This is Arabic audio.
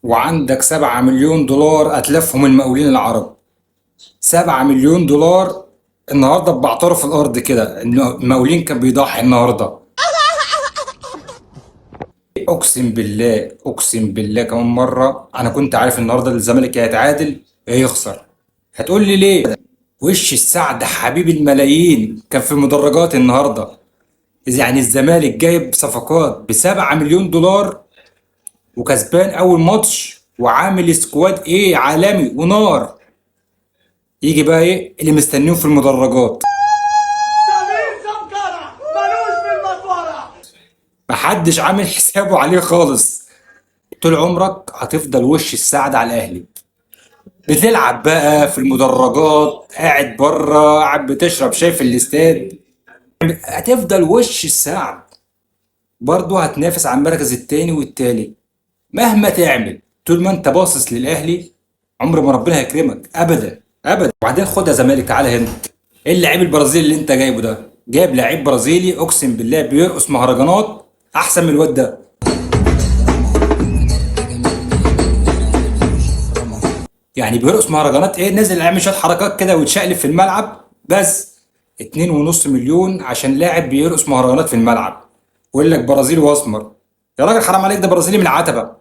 وعندك 7 مليون دولار اتلفهم المقاولين العرب. 7 مليون دولار النهارده بعترف في الارض كده ان المقاولين كان بيضحي النهارده. اقسم بالله اقسم بالله كمان مره انا كنت عارف النهارده الزمالك يا يتعادل يا يخسر. هتقول لي ليه؟ وش السعد حبيب الملايين كان في المدرجات النهارده. يعني الزمالك جايب صفقات ب7 مليون دولار وكسبان اول ماتش وعامل سكواد ايه عالمي ونار. يجي بقى ايه اللي مستنيهم في المدرجات؟ سمير سمكرة ملوش في المطورة. محدش عامل حسابه عليه خالص. طول عمرك هتفضل وش السعد على الاهلي. بتلعب بقى في المدرجات، قاعد بره، قاعد بتشرب شاي في الاستاد، هتفضل وش السعد. برضه هتنافس على المركز التاني والتالت. مهما تعمل طول ما انت باصص للاهلي عمر ما ربنا هيكرمك ابدا ابدا. وبعدين خد يا زمالك تعالى هنا. ايه اللاعب البرازيلي اللي انت جايبه ده؟ جايب لعيب برازيلي اقسم بالله بيرقص مهرجانات احسن من الواد ده. يعني بيرقص مهرجانات ايه، نازل يعمل شويه حركات كده ويتشقلب في الملعب بس. 2.5 مليون عشان لاعب بيرقص مهرجانات في الملعب ويقول لك برازيلي واسمر. يا راجل حرام عليك، ده برازيلي من العتبه.